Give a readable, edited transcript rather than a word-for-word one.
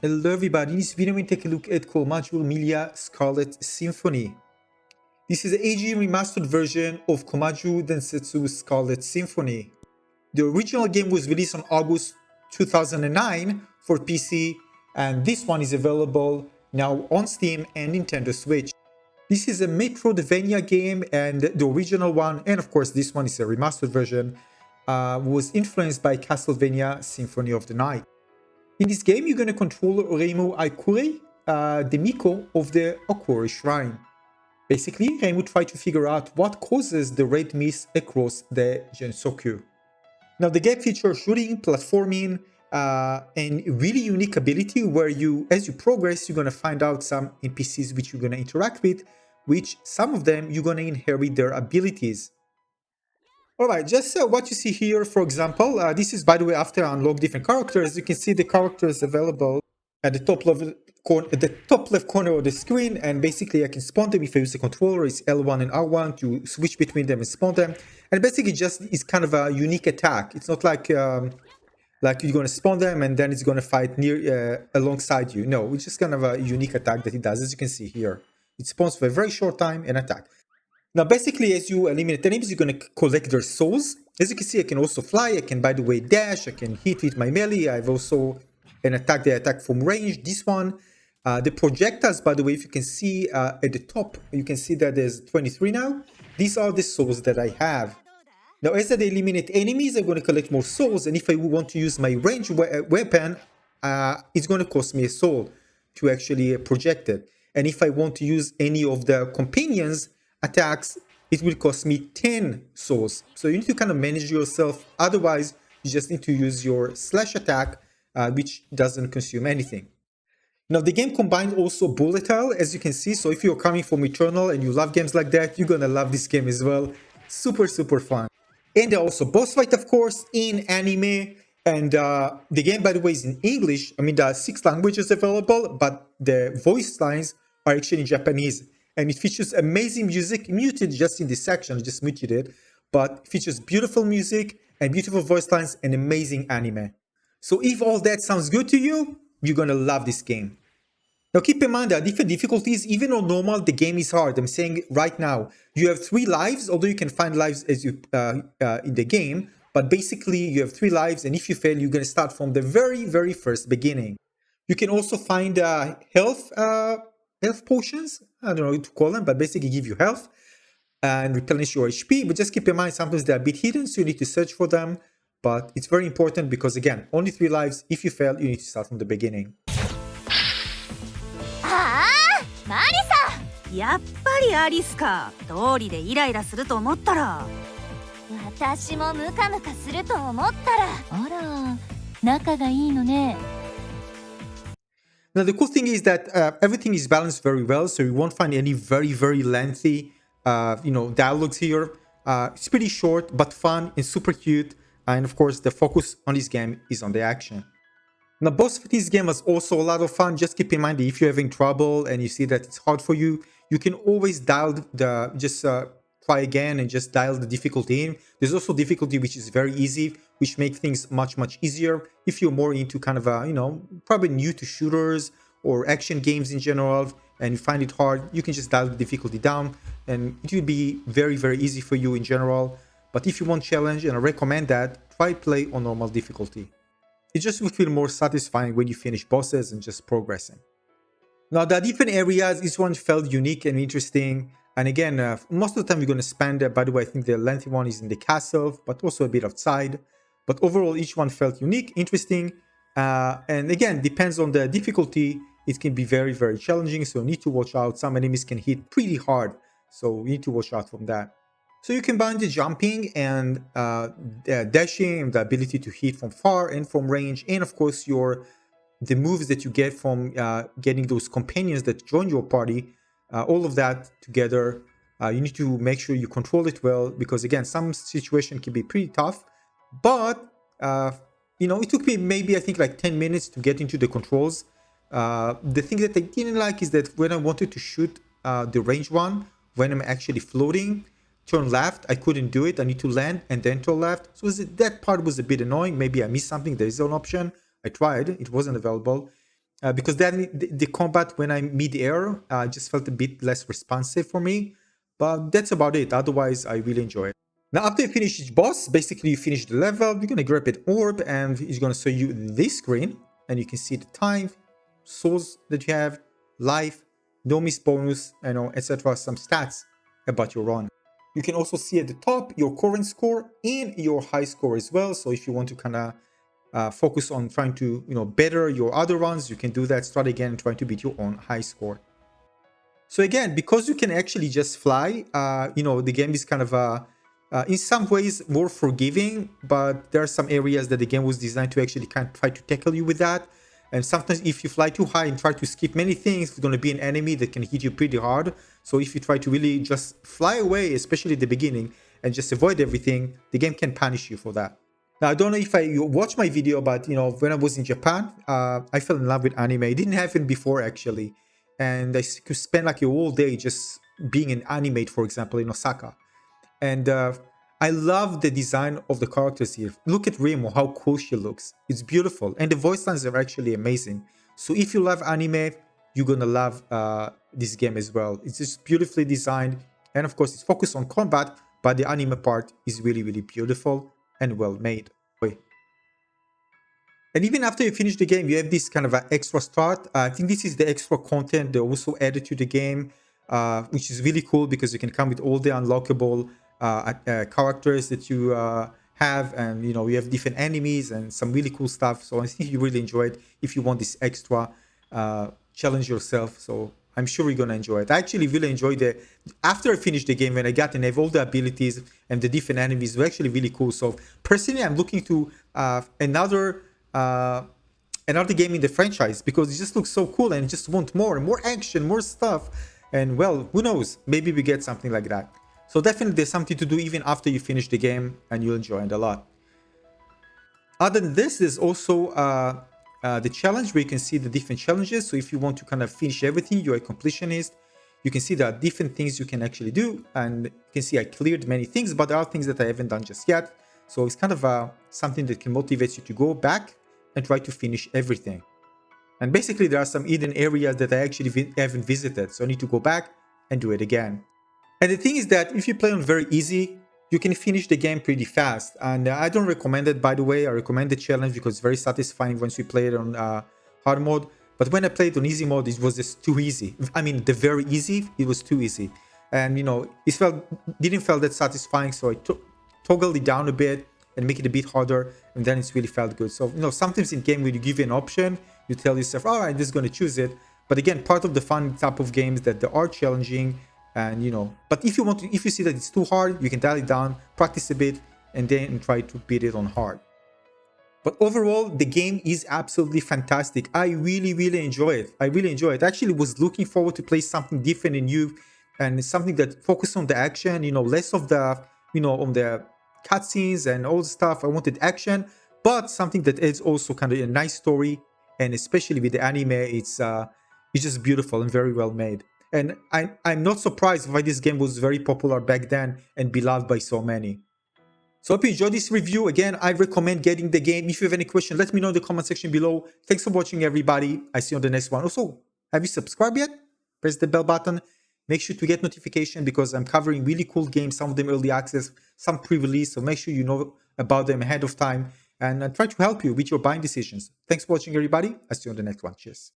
Hello everybody, in this video we take a look at Koumajou Remilia Scarlet Symphony. This is the AG remastered version of Koumajou Densetsu Scarlet Symphony. The original game was released on August 2009 for PC, and this one is available now on Steam and Nintendo Switch. This is a Metroidvania game, and the original one, and of course this one is a remastered version, was influenced by Castlevania Symphony of the Night. In this game, you're going to control Reimu Hakurei, the Miko of the Hakurei Shrine. Basically, Reimu tries to figure out what causes the red mist across the Gensoku. Now, the game features shooting, platforming, and really unique ability where as you progress, you're going to find out some NPCs which you're going to interact with, which some of them you're going to inherit their abilities. Alright, just what you see here, for example, this is, by the way, after I unlock different characters. You can see the characters available at the top left corner of the screen, and basically I can spawn them if I use the controller. It's L1 and R1 to switch between them and spawn them, and basically just is kind of a unique attack. It's not like you're going to spawn them and then it's going to fight alongside you. No, it's just kind of a unique attack that it does, as you can see here. It spawns for a very short time and attack. Now, basically, as you eliminate enemies, you're going to collect their souls. As you can see, I can also fly. I can, by the way, dash. I can hit with my melee. I have also an attack that attack from range. This one, the projectiles, by the way, if you can see at the top, you can see that there's 23 now. These are the souls that I have. Now, as I eliminate enemies, I'm going to collect more souls. And if I want to use my range weapon, it's going to cost me a soul to actually project it. And if I want to use any of the companions attacks, it will cost me 10 souls. So you need to kind of manage yourself. Otherwise, you just need to use your slash attack, which doesn't consume anything. Now, the game combines also bullet hell, as you can see. So if you're coming from Eternal and you love games like that, you're gonna love this game as well. Super, super fun. And there are also boss fight, of course, in anime. And the game, by the way, is in English. I mean, there are 6 languages available, but the voice lines are actually in Japanese. And it features amazing music, muted just in this section, I just muted it, but it features beautiful music and beautiful voice lines and amazing anime. So if all that sounds good to you, you're gonna love this game. Now keep in mind there are different difficulties. Even on normal, the game is hard. I'm saying right now, you have 3 lives, although you can find lives as you in the game, but basically you have 3 lives, and if you fail, you're gonna start from the very, very first beginning. You can also find health potions, I don't know what to call them, but basically give you health and replenish your HP. But just keep in mind, sometimes they're a bit hidden, so you need to search for them. But it's very important because, again, only 3 lives. If you fail, you need to start from the beginning. Marisa! やっぱりアリスか。通りでイライラすると思ったら。私もムカムカすると思ったら。あら、仲がいいのね。Now, the cool thing is that everything is balanced very well, so you won't find any very, very lengthy, dialogues here. It's pretty short, but fun and super cute. And of course, the focus on this game is on the action. Now, boss fight in this game was also a lot of fun. Just keep in mind that if you're having trouble and you see that it's hard for you, you can always dial try again and just dial the difficulty in. There's also difficulty which is very easy, which makes things much, much easier. If you're more into kind of probably new to shooters or action games in general, and you find it hard, you can just dial the difficulty down and it will be very, very easy for you in general. But if you want challenge, and I recommend that, try play on normal difficulty. It just will feel more satisfying when you finish bosses and just progressing. Now, there are different areas. Each one felt unique and interesting. And again, most of the time you're going to spend, by the way, I think the lengthy one is in the castle, but also a bit outside. But overall, each one felt unique, interesting. And again, depends on the difficulty. It can be very, very challenging. So you need to watch out. Some enemies can hit pretty hard. So you need to watch out from that. So you combine the jumping and dashing and the ability to hit from far and from range. And of course, the moves that you get from getting those companions that join your party. All of that together, you need to make sure you control it well, because again, some situation can be pretty tough. But it took me maybe I think like 10 minutes to get into the controls. The thing that I didn't like is that when I wanted to shoot the range one, when I'm actually floating, turn left, I couldn't do it. I need to land and then turn left. So that part was a bit annoying. Maybe I missed something. There is an option. I tried. It wasn't available. because then the combat when I'm mid-air just felt a bit less responsive for me. But that's about it. Otherwise, I really enjoy it. Now, after you finish each boss, basically you finish the level, you're gonna grab an orb, and it's gonna show you this screen, and you can see the time, souls that you have, life, no miss bonus, etc. Some stats about your run. You can also see at the top your current score and your high score as well. So if you want to kind of focus on trying to better your other runs, you can do that. Start again and try to beat your own high score. So again, because you can actually just fly, the game is kind of in some ways more forgiving, but there are some areas that the game was designed to actually kind of try to tackle you with that. And sometimes if you fly too high and try to skip many things, there's going to be an enemy that can hit you pretty hard. So if you try to really just fly away, especially at the beginning, and just avoid everything, the game can punish you for that. Now, I don't know if you watched my video, but when I was in Japan, I fell in love with anime. It didn't happen before actually. And I could spend like a whole day just being an animate, for example, in Osaka. And I love the design of the characters here. Look at Reimu, how cool she looks. It's beautiful. And the voice lines are actually amazing. So if you love anime, you're gonna love this game as well. It's just beautifully designed. And of course, it's focused on combat, but the anime part is really, really beautiful and well made. And even after you finish the game, you have this kind of an extra start. I think this is the extra content they also added to the game, which is really cool because you can come with all the unlockable characters that you have, and you have different enemies and some really cool stuff. So I think you really enjoy it if you want this extra challenge yourself. So I'm sure you're gonna enjoy it. I actually really enjoyed it. After I finished the game, when I got and have all the abilities and the different enemies, were actually really cool. So personally, I'm looking to another game in the franchise because it just looks so cool and just want more and more action, more stuff. And well, who knows, maybe we get something like that. So definitely there's something to do even after you finish the game, and you'll enjoy it a lot. Other than this, there's also the challenge where you can see the different challenges. So if you want to kind of finish everything, you're a completionist, you can see there are different things you can actually do. And you can see I cleared many things, but there are things that I haven't done just yet. So it's kind of something that can motivate you to go back and try to finish everything. And basically there are some hidden areas that I actually haven't visited, so I need to go back and do it again. And the thing is that if you play on very easy, you can finish the game pretty fast. And I don't recommend it, by the way. I recommend the challenge because it's very satisfying once you play it on hard mode. But when I played on easy mode, it was just too easy. I mean, the very easy, it was too easy. And it didn't feel that satisfying, so I toggle it down a bit and make it a bit harder, and then it's really felt good. So sometimes in game when you give you an option, you tell yourself, all right, I'm just going to choose it. But again, part of the fun type of games that they are challenging, and but if you see that it's too hard, you can dial it down, practice a bit, and then try to beat it on hard. But overall, the game is absolutely fantastic. I really, really enjoy it. I really enjoy it. I actually was looking forward to play something different and new, and something that focused on the action, less of the on the cutscenes and all the stuff. I wanted action, but something that is also kind of a nice story, and especially with the anime, it's just beautiful and very well made. And I'm not surprised why this game was very popular back then and beloved by so many. So I hope you enjoyed this review. Again, I recommend getting the game. If you have any question, let me know in the comment section below. Thanks for watching, everybody. I see you on the next one. Also, have you subscribed yet? Press the bell button. Make sure to get notification because I'm covering really cool games, some of them early access, some pre-release. So make sure you know about them ahead of time, and I try to help you with your buying decisions. Thanks for watching, everybody. I'll see you on the next one. Cheers.